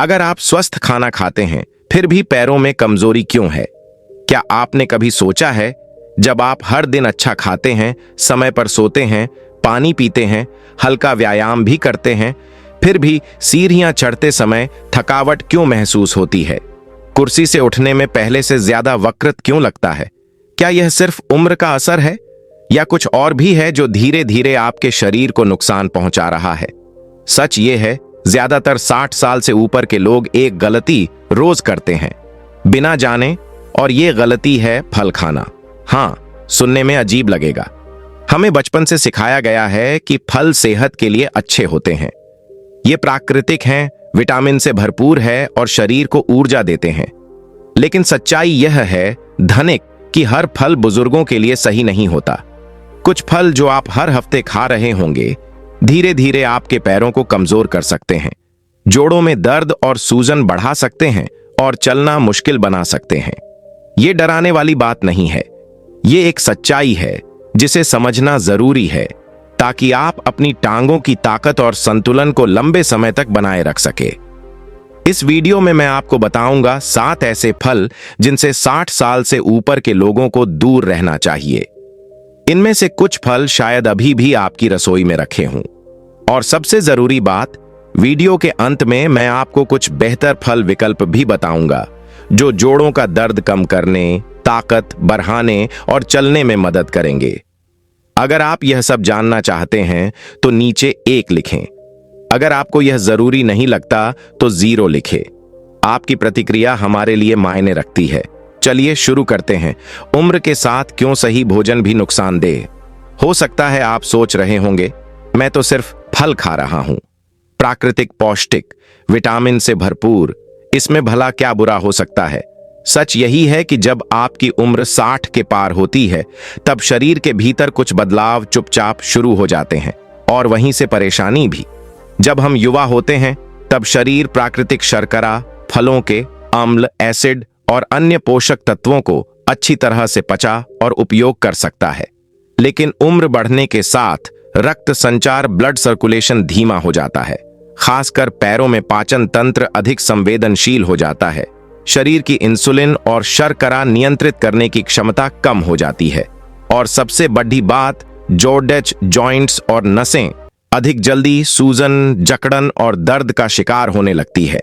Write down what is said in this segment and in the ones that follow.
अगर आप स्वस्थ खाना खाते हैं फिर भी पैरों में कमजोरी क्यों है? क्या आपने कभी सोचा है, जब आप हर दिन अच्छा खाते हैं, समय पर सोते हैं, पानी पीते हैं, हल्का व्यायाम भी करते हैं, फिर भी सीढ़ियां चढ़ते समय थकावट क्यों महसूस होती है? कुर्सी से उठने में पहले से ज्यादा वक्रत क्यों लगता है? क्या यह सिर्फ उम्र का असर है या कुछ और भी है जो धीरे धीरे आपके शरीर को नुकसान पहुंचा रहा है? सच ये है, ज्यादातर 60 साल से ऊपर के लोग एक गलती रोज करते हैं बिना जाने, और ये गलती है फल खाना। हाँ, सुनने में अजीब लगेगा। हमें बचपन से सिखाया गया है कि फल सेहत के लिए अच्छे होते हैं, ये प्राकृतिक हैं, विटामिन से भरपूर है और शरीर को ऊर्जा देते हैं। लेकिन सच्चाई यह है धनिक कि हर फल बुजुर्गों के लिए सही नहीं होता। कुछ फल जो आप हर हफ्ते खा रहे होंगे धीरे धीरे आपके पैरों को कमजोर कर सकते हैं, जोड़ों में दर्द और सूजन बढ़ा सकते हैं और चलना मुश्किल बना सकते हैं। ये डराने वाली बात नहीं है, ये एक सच्चाई है जिसे समझना जरूरी है ताकि आप अपनी टांगों की ताकत और संतुलन को लंबे समय तक बनाए रख सके। इस वीडियो में मैं आपको बताऊंगा 7 ऐसे फल जिनसे 60 साल से ऊपर के लोगों को दूर रहना चाहिए। इनमें से कुछ फल शायद अभी भी आपकी रसोई में रखे हों। और सबसे जरूरी बात, वीडियो के अंत में मैं आपको कुछ बेहतर फल विकल्प भी बताऊंगा जो जोड़ों का दर्द कम करने, ताकत बढ़ाने और चलने में मदद करेंगे। अगर आप यह सब जानना चाहते हैं तो नीचे 1 लिखें। अगर आपको यह जरूरी नहीं लगता तो 0 लिखें। आपकी प्रतिक्रिया हमारे लिए मायने रखती है। चलिए शुरू करते हैं। उम्र के साथ क्यों सही भोजन भी नुकसानदेह हो सकता है? आप सोच रहे होंगे, मैं तो सिर्फ फल खा रहा हूं, प्राकृतिक, पौष्टिक, विटामिन से भरपूर, इसमें भला क्या बुरा हो सकता है? सच यही है कि जब आपकी उम्र 60 के पार होती है तब शरीर के भीतर कुछ बदलाव चुपचाप शुरू हो जाते हैं और वहीं से परेशानी भी। जब हम युवा होते हैं तब शरीर प्राकृतिक शर्करा, फलों के अम्ल, एसिड और अन्य पोषक तत्वों को अच्छी तरह से पचा और उपयोग कर सकता है। लेकिन उम्र बढ़ने के साथ रक्त संचार, ब्लड सर्कुलेशन धीमा हो जाता है। खासकर पैरों में पाचन तंत्र अधिक संवेदनशील हो जाता है। शरीर की इंसुलिन और शर्करा नियंत्रित करने की क्षमता कम हो जाती है। और सबसे बड़ी बात, जोड़ें, जॉइंट्स और नसें अधिक जल्दी सूजन, जकड़न और दर्द का शिकार होने लगती है।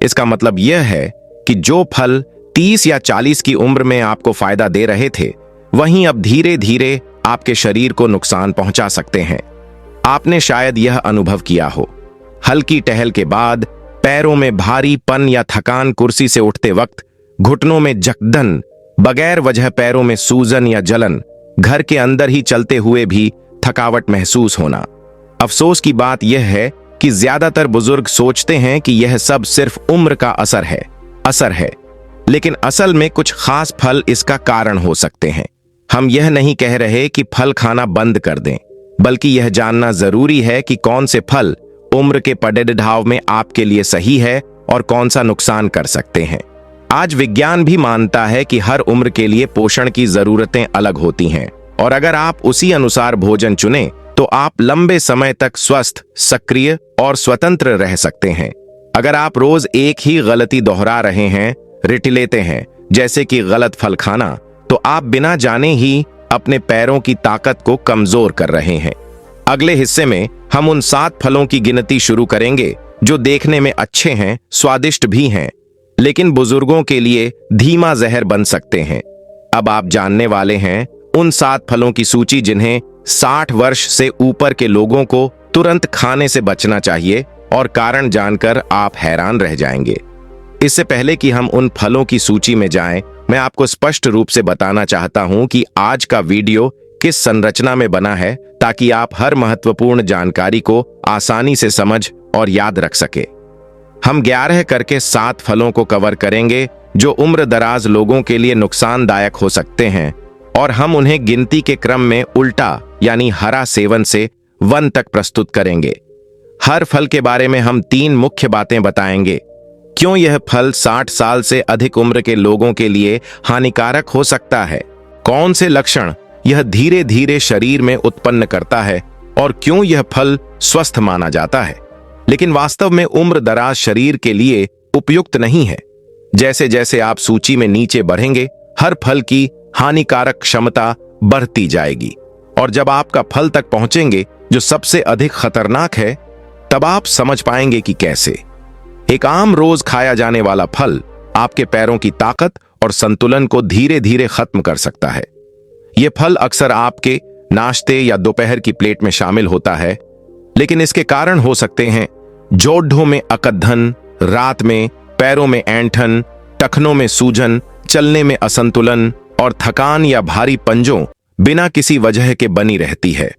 इसका मतलब यह है कि जो फल 30 या 40 की उम्र में आपको फायदा दे रहे थे, वहीं अब धीरे धीरे आपके शरीर को नुकसान पहुंचा सकते हैं। आपने शायद यह अनुभव किया हो, हल्की टहल के बाद पैरों में भारीपन या थकान, कुर्सी से उठते वक्त घुटनों में जकड़न, बगैर वजह पैरों में सूजन या जलन, घर के अंदर ही चलते हुए भी थकावट महसूस होना। अफसोस की बात यह है कि ज्यादातर बुजुर्ग सोचते हैं कि यह सब सिर्फ उम्र का असर है, लेकिन असल में कुछ खास फल इसका कारण हो सकते हैं। हम यह नहीं कह रहे कि फल खाना बंद कर दें, बल्कि यह जानना जरूरी है कि कौन से फल उम्र के पड़ाव में आपके लिए सही है और कौन सा नुकसान कर सकते हैं। आज विज्ञान भी मानता है कि हर उम्र के लिए पोषण की जरूरतें अलग होती हैं, और अगर आप उसी अनुसार भोजन चुनें तो आप लंबे समय तक स्वस्थ, सक्रिय और स्वतंत्र रह सकते हैं। अगर आप रोज एक ही गलती दोहरा रहे हैं, रिट लेते हैं, जैसे कि गलत फल खाना, तो आप बिना जाने ही अपने पैरों की ताकत को कमजोर कर रहे हैं। अगले हिस्से में हम उन 7 फलों की गिनती शुरू करेंगे जो देखने में अच्छे हैं, स्वादिष्ट भी हैं, लेकिन बुजुर्गों के लिए धीमा जहर बन सकते हैं। अब आप जानने वाले हैं उन 7 फलों की सूची जिन्हें 60 वर्ष से ऊपर के लोगों को तुरंत खाने से बचना चाहिए, और कारण जानकर आप हैरान रह जाएंगे। इससे पहले कि हम उन फलों की सूची में जाएं, मैं आपको स्पष्ट रूप से बताना चाहता हूं कि आज का वीडियो किस संरचना में बना है, ताकि आप हर महत्वपूर्ण जानकारी को आसानी से समझ और याद रख सके। हम 11 करके 7 फलों को कवर करेंगे जो उम्र दराज लोगों के लिए नुकसानदायक हो सकते हैं, और हम उन्हें गिनती के क्रम में उल्टा यानी हरा सेवन से 1 तक प्रस्तुत करेंगे। हर फल के बारे में हम 3 मुख्य बातें बताएंगे। क्यों यह फल 60 साल से अधिक उम्र के लोगों के लिए हानिकारक हो सकता है, कौन से लक्षण यह धीरे धीरे शरीर में उत्पन्न करता है, और क्यों यह फल स्वस्थ माना जाता है। लेकिन वास्तव में उम्र दराज शरीर के लिए उपयुक्त नहीं है। जैसे जैसे आप सूची में नीचे बढ़ेंगे, हर फल की हानिकारक क्षमता बढ़ती जाएगी, और जब आपका फल तक पहुंचेंगे जो सबसे अधिक खतरनाक है, तब आप समझ पाएंगे कि कैसे। एक आम रोज खाया जाने वाला फल आपके पैरों की ताकत और संतुलन को धीरे धीरे खत्म कर सकता है। यह फल अक्सर आपके नाश्ते या दोपहर की प्लेट में शामिल होता है, लेकिन इसके कारण हो सकते हैं जोड़ों में अकड़न, रात में पैरों में ऐंठन, टखनों में सूजन, चलने में असंतुलन और थकान या भारी पंजों बिना किसी वजह के बनी रहती है।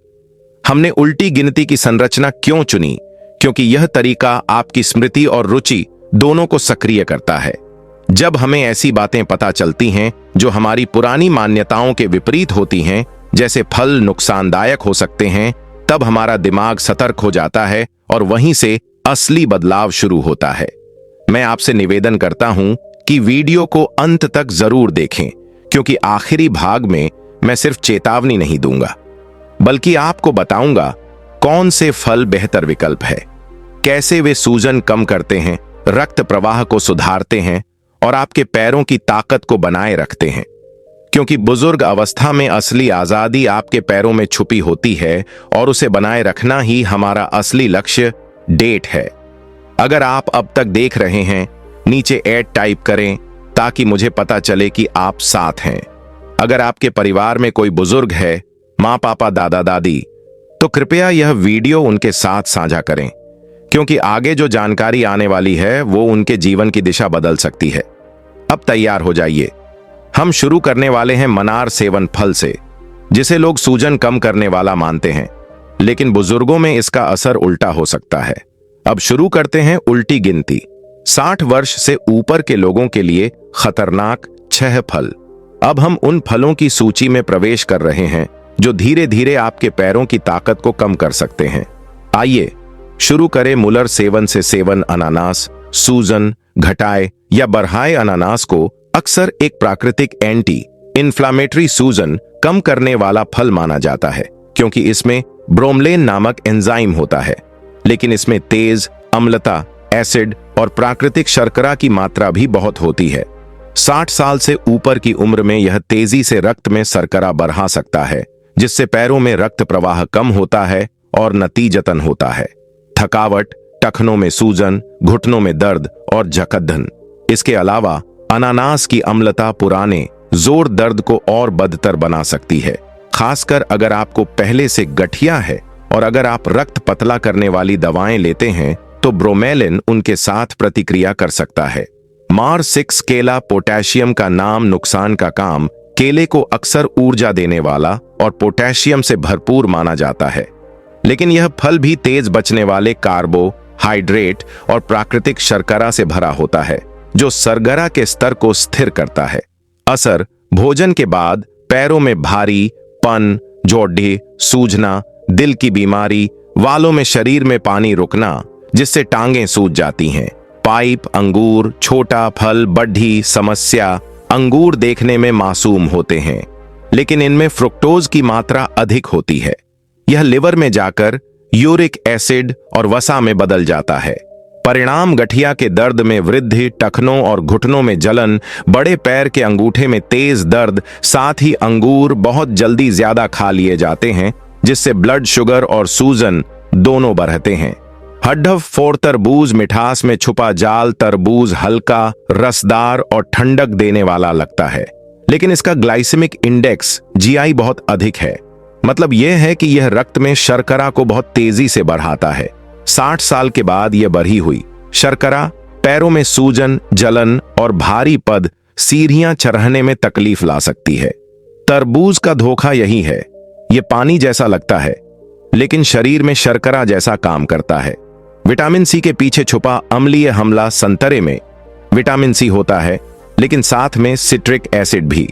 हमने उल्टी गिनती की संरचना क्यों चुनी? क्योंकि यह तरीका आपकी स्मृति और रुचि दोनों को सक्रिय करता है। जब हमें ऐसी बातें पता चलती हैं जो हमारी पुरानी मान्यताओं के विपरीत होती हैं, जैसे फल नुकसानदायक हो सकते हैं, तब हमारा दिमाग सतर्क हो जाता है और वहीं से असली बदलाव शुरू होता है। मैं आपसे निवेदन करता हूं कि वीडियो को अंत तक जरूर देखें, क्योंकि आखिरी भाग में मैं सिर्फ चेतावनी नहीं दूंगा, बल्कि आपको बताऊंगा कौन से फल बेहतर विकल्प है, कैसे वे सूजन कम करते हैं, रक्त प्रवाह को सुधारते हैं और आपके पैरों की ताकत को बनाए रखते हैं। क्योंकि बुजुर्ग अवस्था में असली आजादी आपके पैरों में छुपी होती है और उसे बनाए रखना ही हमारा असली लक्ष्य डेट है। अगर आप अब तक देख रहे हैं, नीचे ऐड टाइप करें ताकि मुझे पता चले कि आप साथ हैं। अगर आपके परिवार में कोई बुजुर्ग है, माँ पापा दादा दादी, तो कृपया यह वीडियो उनके साथ साझा करें, क्योंकि आगे जो जानकारी आने वाली है वो उनके जीवन की दिशा बदल सकती है। अब तैयार हो जाइए। हम शुरू करने वाले हैं मनार सेवन फल से, जिसे लोग सूजन कम करने वाला मानते हैं, लेकिन बुजुर्गों में इसका असर उल्टा हो सकता है। अब शुरू करते हैं उल्टी गिनती। 60 वर्ष से ऊपर के लोगों के लिए खतरनाक 6 फल। अब हम उन फलों की सूची में प्रवेश कर रहे हैं जो धीरे धीरे आपके पैरों की ताकत को कम कर सकते हैं। आइए शुरू करें मुलर सेवन से। सेवन अनानास सूजन घटाए या बढ़ाए। अनानास को अक्सर एक प्राकृतिक एंटी इन्फ्लामेटरी सूजन कम करने वाला फल माना जाता है, क्योंकि इसमें ब्रोमलेन नामक एंजाइम होता है, लेकिन इसमें तेज अम्लता, एसिड और प्राकृतिक शर्करा की मात्रा भी बहुत होती है। 60 साल से ऊपर की उम्र में यह तेजी से रक्त में शर्करा बढ़ा सकता है, जिससे पैरों में रक्त प्रवाह कम होता है और नतीजतन होता है थकावट, टखनों में सूजन, घुटनों में दर्द और जकड़न। इसके अलावा अनानास की अम्लता पुराने जोर दर्द को और बदतर बना सकती है, खासकर अगर आपको पहले से गठिया है। और अगर आप रक्त पतला करने वाली दवाएं लेते हैं तो ब्रोमेलिन उनके साथ प्रतिक्रिया कर सकता है। मार 6 केला पोटेशियम का नाम नुकसान का काम। केले को अक्सर ऊर्जा देने वाला और पोटेशियम से भरपूर माना जाता है, लेकिन यह फल भी तेज बचने वाले कार्बोहाइड्रेट और प्राकृतिक शर्करा से भरा होता है, जो शर्करा के स्तर को स्थिर करता है। असर: भोजन के बाद पैरों में भारी पन, जोड़े सूजना, दिल की बीमारी, वालों में शरीर में पानी रुकना जिससे टांगें सूज जाती हैं। पाइप अंगूर, छोटा फल, बढ़ी समस्या। अंगूर देखने में मासूम होते हैं, लेकिन इनमें फ्रुक्टोज की मात्रा अधिक होती है। यह लिवर में जाकर यूरिक एसिड और वसा में बदल जाता है। परिणाम: गठिया के दर्द में वृद्धि, टखनों और घुटनों में जलन, बड़े पैर के अंगूठे में तेज दर्द। साथ ही अंगूर बहुत जल्दी ज्यादा खा लिए जाते हैं, जिससे ब्लड शुगर और सूजन दोनों बढ़ते हैं। हड्डफ-फोर तरबूज मिठास में छुपा जाल। तरबूज हल्का, रसदार और ठंडक देने वाला लगता है, लेकिन इसका ग्लाइसेमिक इंडेक्स जीआई बहुत अधिक है। मतलब यह है कि यह रक्त में शर्करा को बहुत तेजी से बढ़ाता है। 60 साल के बाद यह बढ़ी हुई शर्करा पैरों में सूजन, जलन और भारी पद, सीढ़ियां चढ़ने में तकलीफ ला सकती है। तरबूज का धोखा यही है, यह पानी जैसा लगता है, लेकिन शरीर में शर्करा जैसा काम करता है। विटामिन सी के पीछे छुपा अम्लीय हमला: संतरे में विटामिन सी होता है, लेकिन साथ में सिट्रिक एसिड भी।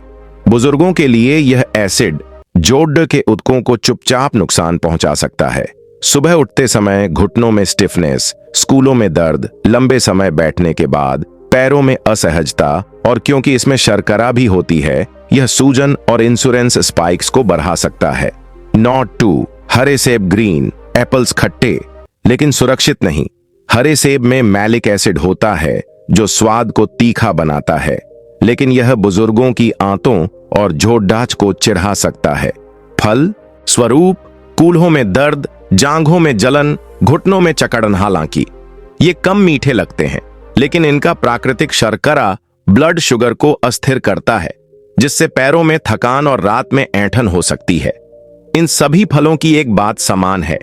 बुजुर्गों के लिए यह एसिड जोड़ के ऊतकों को चुपचाप नुकसान पहुंचा सकता है। सुबह उठते समय घुटनों में स्टिफनेस, स्कूलों में दर्द, लंबे समय बैठने के बाद पैरों में असहजता, और क्योंकि इसमें शर्करा भी होती है, यह सूजन और इंश्योरेंस स्पाइक्स को बढ़ा सकता है। नॉट 2 हरे सेब ग्रीन, एप्पल्स खट्टे लेकिन सुरक्षित नहीं। हरे सेब में मैलिक एसिड होता है जो स्वाद को तीखा बनाता है, लेकिन यह बुजुर्गों की आंतों और झोड़डाच को चिढ़ा सकता है। फल स्वरूप कूल्हों में दर्द, जांघों में जलन, घुटनों में जकड़न। हालांकि ये कम मीठे लगते हैं, लेकिन इनका प्राकृतिक शर्करा ब्लड शुगर को अस्थिर करता है, जिससे पैरों में थकान और रात में ऐंठन हो सकती है। इन सभी फलों की एक बात समान है,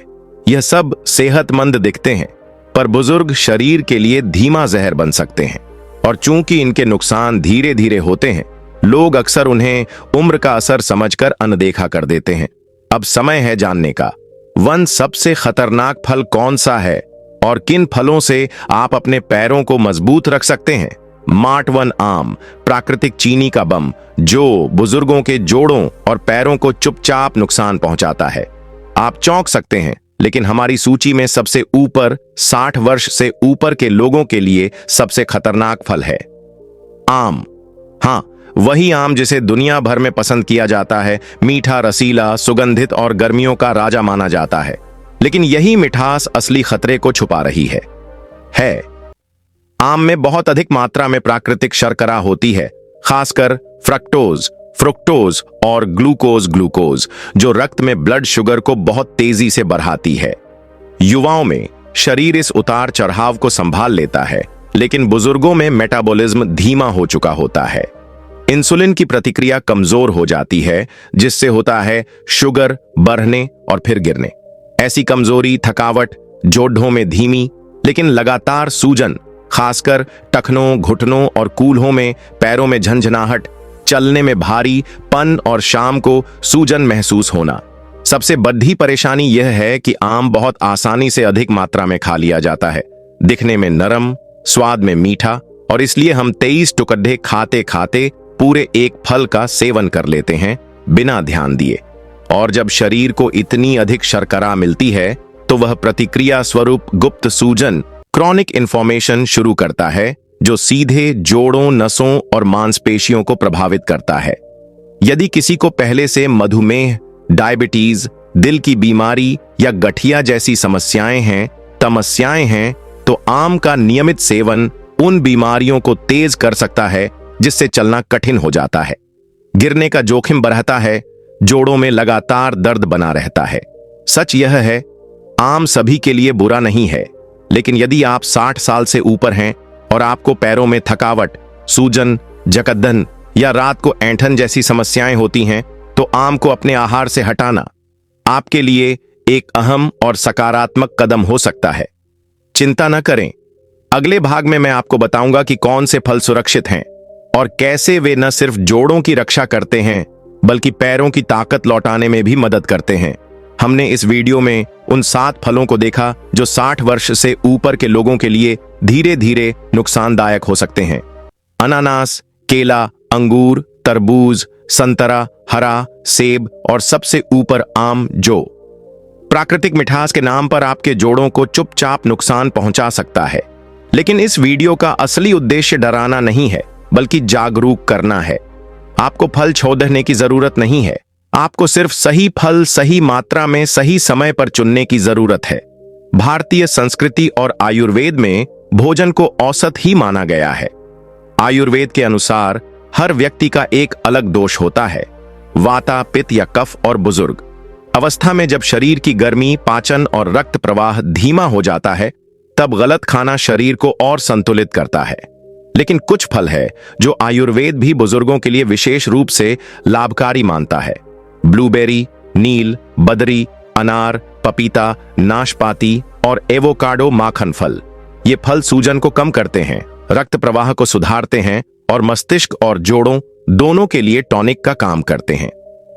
यह सब सेहतमंद दिखते हैं, पर बुजुर्ग शरीर के लिए धीमा जहर बन सकते हैं। और चूंकि इनके नुकसान धीरे धीरे होते हैं, लोग अक्सर उन्हें उम्र का असर समझकर अनदेखा कर देते हैं। अब समय है जानने का, वन सबसे खतरनाक फल कौन सा है और किन फलों से आप अपने पैरों को मजबूत रख सकते हैं। मार्ट वन आम, प्राकृतिक चीनी का बम, जो बुजुर्गों के जोड़ों और पैरों को चुपचाप नुकसान पहुंचाता है। आप चौंक सकते हैं, लेकिन हमारी सूची में सबसे ऊपर 60 वर्ष से ऊपर के लोगों के लिए सबसे खतरनाक फल है आम। हाँ, वही आम जिसे दुनिया भर में पसंद किया जाता है, मीठा, रसीला, सुगंधित और गर्मियों का राजा माना जाता है। लेकिन यही मिठास असली खतरे को छुपा रही है। आम में बहुत अधिक मात्रा में प्राकृतिक शर्करा होती है, खासकर फ्रक्टोज, फ्रुक्टोज और ग्लूकोज, जो रक्त में ब्लड शुगर को बहुत तेजी से बढ़ाती है। युवाओं में शरीर इस उतार चढ़ाव को संभाल लेता है, लेकिन बुजुर्गों में मेटाबॉलिज्म धीमा हो चुका होता है। इंसुलिन की प्रतिक्रिया कमजोर हो जाती है, जिससे होता है शुगर बढ़ने और फिर गिरने। ऐसी कमजोरी, थकावट, जोड़ों में धीमी लेकिन लगातार सूजन, खासकर टखनों, घुटनों और कूल्हों में, पैरों में झंझनाहट, चलने में भारीपन और शाम को सूजन महसूस होना। सबसे बड़ी परेशानी यह है कि आम बहुत आसानी से अधिक मात्रा में खा लिया जाता है, दिखने में नरम, स्वाद में मीठा, और इसलिए हम 23 टुकड़े खाते खाते पूरे एक फल का सेवन कर लेते हैं बिना ध्यान दिए। और जब शरीर को इतनी अधिक शर्करा मिलती है, तो वह प्रतिक्रिया स्वरूप गुप्त सूजन, क्रॉनिक इन्फॉर्मेशन शुरू करता है, जो सीधे जोड़ों, नसों और मांसपेशियों को प्रभावित करता है। यदि किसी को पहले से मधुमेह, डायबिटीज, दिल की बीमारी या गठिया जैसी समस्याएं हैं, तो आम का नियमित सेवन उन बीमारियों को तेज कर सकता है, जिससे चलना कठिन हो जाता है, गिरने का जोखिम बढ़ता है, जोड़ों में लगातार दर्द बना रहता है। सच यह है, आम सभी के लिए बुरा नहीं है, लेकिन यदि आप 60 साल से ऊपर हैं और आपको पैरों में थकावट, सूजन, जकड़न या रात को ऐंठन जैसी समस्याएं होती हैं, तो आम को अपने आहार से हटाना आपके लिए एक अहम और सकारात्मक कदम हो सकता है। चिंता न करें, अगले भाग में मैं आपको बताऊंगा कि कौन से फल सुरक्षित हैं और कैसे वे न सिर्फ जोड़ों की रक्षा करते हैं, बल्कि पैरों की ताकत लौटाने में भी मदद करते हैं। हमने इस वीडियो में उन 7 फलों को देखा जो 60 वर्ष से ऊपर के लोगों के लिए धीरे धीरे नुकसानदायक हो सकते हैं। अनानास, केला, अंगूर, तरबूज, संतरा, हरा सेब और सबसे ऊपर आम, जो प्राकृतिक मिठास के नाम पर आपके जोड़ों को चुपचाप नुकसान पहुंचा सकता है। लेकिन इस वीडियो का असली उद्देश्य डराना नहीं है, बल्कि जागरूक करना है। आपको फल छोड़ने की जरूरत नहीं है, आपको सिर्फ सही फल सही मात्रा में सही समय पर चुनने की जरूरत है। भारतीय संस्कृति और आयुर्वेद में भोजन को औसत ही माना गया है। आयुर्वेद के अनुसार हर व्यक्ति का एक अलग दोष होता है, वाता, पित्त या कफ, और बुजुर्ग अवस्था में जब शरीर की गर्मी, पाचन और रक्त प्रवाह धीमा हो जाता है, तब गलत खाना शरीर को और संतुलित करता है। लेकिन कुछ फल है जो आयुर्वेद भी बुजुर्गों के लिए विशेष रूप से लाभकारी मानता है। ब्लूबेरी, नील, बदरी, अनार, पपीता, नाशपाती और एवोकाडो माखन फल। ये फल सूजन को कम करते हैं, रक्त प्रवाह को सुधारते हैं और मस्तिष्क और जोड़ों दोनों के लिए टॉनिक का काम करते हैं।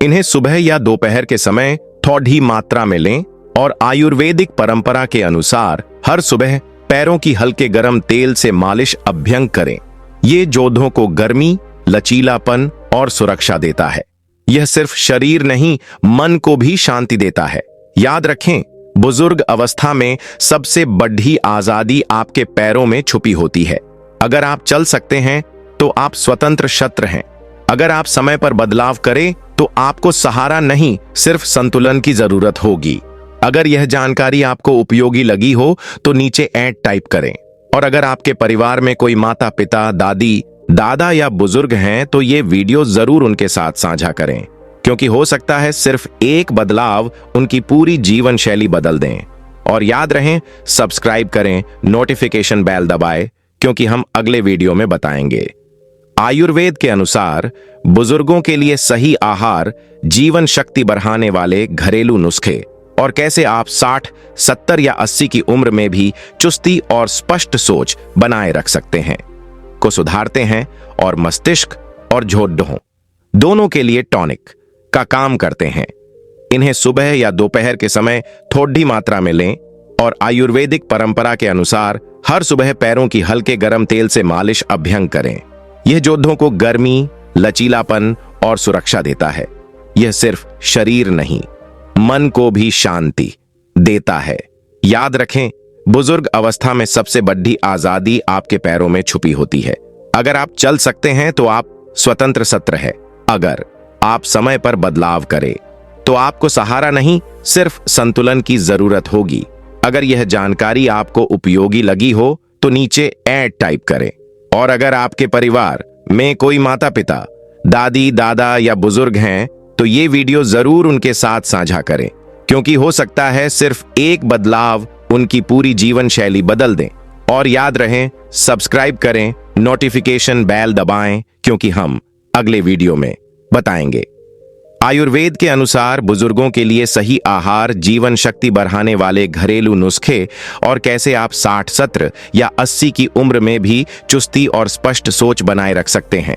इन्हें सुबह या दोपहर के समय थोड़ी मात्रा में लें और आयुर्वेदिक परंपरा के अनुसार हर सुबह पैरों की हल्के गर्म तेल से मालिश अभ्यंग करें। ये जोड़ों को गर्मी, लचीलापन और सुरक्षा देता है। यह सिर्फ शरीर नहीं, मन को भी शांति देता है। याद रखें, बुजुर्ग अवस्था में सबसे बड़ी आजादी आपके पैरों में छुपी होती है। अगर आप चल सकते हैं तो आप स्वतंत्र शस्त्र हैं। अगर आप समय पर बदलाव करें तो आपको सहारा नहीं, सिर्फ संतुलन की जरूरत होगी। अगर यह जानकारी आपको उपयोगी लगी हो तो नीचे ऐड टाइप करें। और अगर आपके परिवार में कोई माता पिता, दादी, दादा या बुजुर्ग हैं तो ये वीडियो जरूर उनके साथ साझा करें, क्योंकि हो सकता है सिर्फ एक बदलाव उनकी पूरी जीवन शैली बदल दें। और याद रहें, सब्सक्राइब करें, नोटिफिकेशन बेल दबाएं, क्योंकि हम अगले वीडियो में बताएंगे आयुर्वेद के अनुसार बुजुर्गों के लिए सही आहार, जीवन शक्ति बढ़ाने वाले घरेलू नुस्खे और कैसे आप 60, 70 या 80 की उम्र में भी चुस्ती और स्पष्ट सोच बनाए रख सकते हैं, को सुधारते हैं और मस्तिष्क और झोड्डों दोनों के लिए टॉनिक का काम करते हैं। इन्हें सुबह या दोपहर के समय थोड़ी मात्रा में लें और आयुर्वेदिक परंपरा के अनुसार हर सुबह पैरों की हल्के गर्म तेल से मालिश अभ्यंग करें। यह जोधों को गर्मी, लचीलापन और सुरक्षा देता है। यह सिर्फ शरीर नहीं, मन को भी शांति देता है। याद रखें, बुजुर्ग अवस्था में सबसे बड़ी आजादी आपके पैरों में छुपी होती है। अगर आप चल सकते हैं तो आप स्वतंत्र सत्र है। अगर आप समय पर बदलाव करें तो आपको सहारा नहीं, सिर्फ संतुलन की जरूरत होगी। अगर यह जानकारी आपको उपयोगी लगी हो तो नीचे ऐड टाइप करें। और अगर आपके परिवार में कोई माता पिता, दादी, दादा या बुजुर्ग हैं तो ये वीडियो जरूर उनके साथ साझा करें, क्योंकि हो सकता है सिर्फ एक बदलाव उनकी पूरी जीवन शैली बदल दें। और याद रहें, सब्सक्राइब करें, नोटिफिकेशन बेल दबाएं, क्योंकि हम अगले वीडियो में बताएंगे आयुर्वेद के अनुसार बुजुर्गों के लिए सही आहार, जीवन शक्ति बढ़ाने वाले घरेलू नुस्खे और कैसे आप 60, 70 या 80 की उम्र में भी चुस्ती और स्पष्ट सोच बनाए रख सकते हैं।